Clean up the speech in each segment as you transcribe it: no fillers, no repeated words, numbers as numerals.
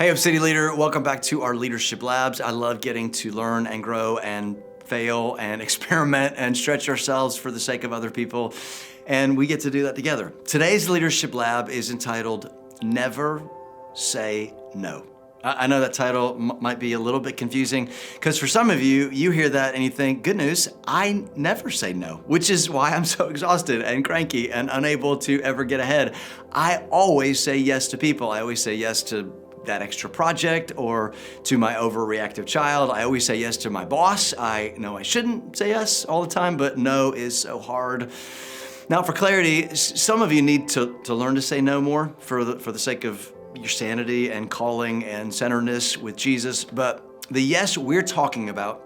Hey, I'm City Leader. Welcome back to our Leadership Labs. I love getting to learn and grow and fail and experiment and stretch ourselves for the sake of other people. And we get to do that together. Today's Leadership Lab is entitled Never Say No. I know that title might be a little bit confusing because for some of you, you hear that and you think, good news, I never say no, which is why I'm so exhausted and cranky and unable to ever get ahead. I always say yes to people. I always say yes to that extra project or to my overreactive child. I always say yes to my boss. I know I shouldn't say yes all the time, but no is so hard. Now, for clarity, some of you need to learn to say no more for the sake of your sanity and calling and centeredness with Jesus. But the yes we're talking about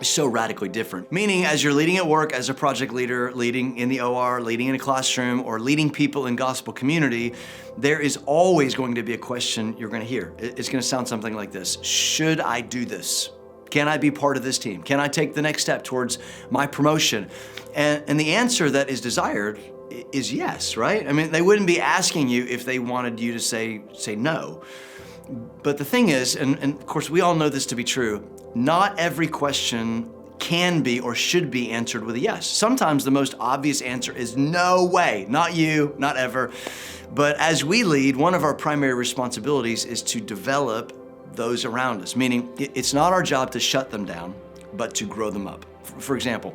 is so radically different. Meaning, as you're leading at work as a project leader, leading in the OR, leading in a classroom, or leading people in gospel community, there is always going to be a question you're going to hear. It's going to sound something like this: should I do this? Can I be part of this team? Can I take the next step towards my promotion? And the answer that is desired is yes, right? I mean, they wouldn't be asking you if they wanted you to say no. But the thing is, and of course we all know this to be true, not every question can be or should be answered with a yes. Sometimes the most obvious answer is no way, not you, not ever. But as we lead, one of our primary responsibilities is to develop those around us, meaning it's not our job to shut them down, but to grow them up. For example,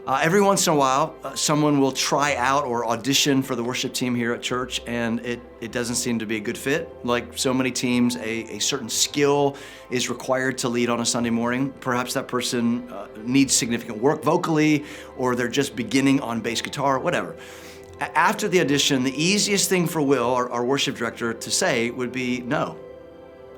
every once in a while, someone will try out or audition for the worship team here at church, and it doesn't seem to be a good fit. Like so many teams, a certain skill is required to lead on a Sunday morning. Perhaps that person needs significant work vocally, or they're just beginning on bass guitar, whatever. After the audition, the easiest thing for Will, our worship director, to say would be, no,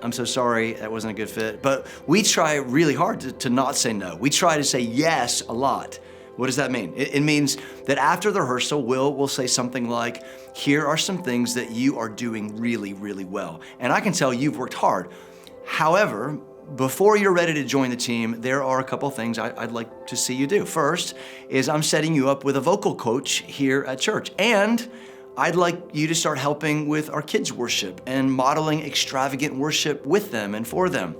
I'm so sorry, that wasn't a good fit. But we try really hard to not say no. We try to say yes a lot. What does that mean? It means that after the rehearsal, will say something like, here are some things that you are doing really, really well. And I can tell you've worked hard. However, before you're ready to join the team, there are a couple things I'd like to see you do. First is I'm setting you up with a vocal coach here at church. And I'd like you to start helping with our kids' worship and modeling extravagant worship with them and for them.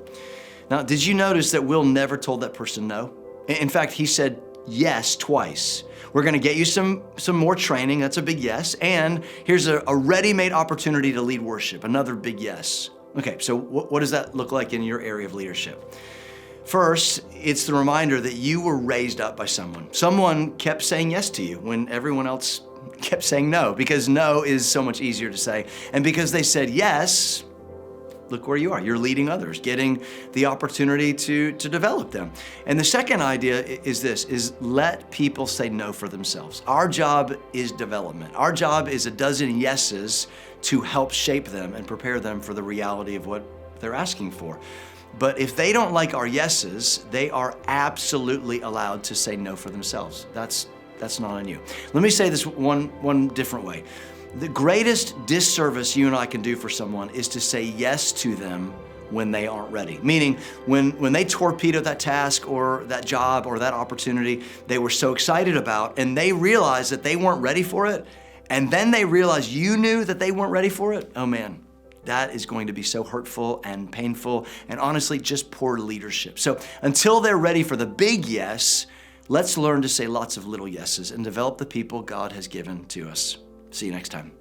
Now, did you notice that Will never told that person no? In fact, he said yes twice. We're gonna get you some more training, that's a big yes, and here's a ready-made opportunity to lead worship, another big yes. Okay, so what does that look like in your area of leadership? First, it's the reminder that you were raised up by someone. Someone kept saying yes to you when everyone else kept saying no, because no is so much easier to say. And because they said yes, look where you are. You're leading others, getting the opportunity to develop them. And the second idea is this, is let people say no for themselves. Our job is development. Our job is a dozen yeses to help shape them and prepare them for the reality of what they're asking for. But if they don't like our yeses, they are absolutely allowed to say no for themselves. That's not on you. Let me say this one different way. The greatest disservice you and I can do for someone is to say yes to them when they aren't ready. Meaning, when they torpedo that task or that job or that opportunity they were so excited about, and they realize that they weren't ready for it, and then they realize you knew that they weren't ready for it, oh man, that is going to be so hurtful and painful and honestly just poor leadership. So until they're ready for the big yes, let's learn to say lots of little yeses and develop the people God has given to us. See you next time.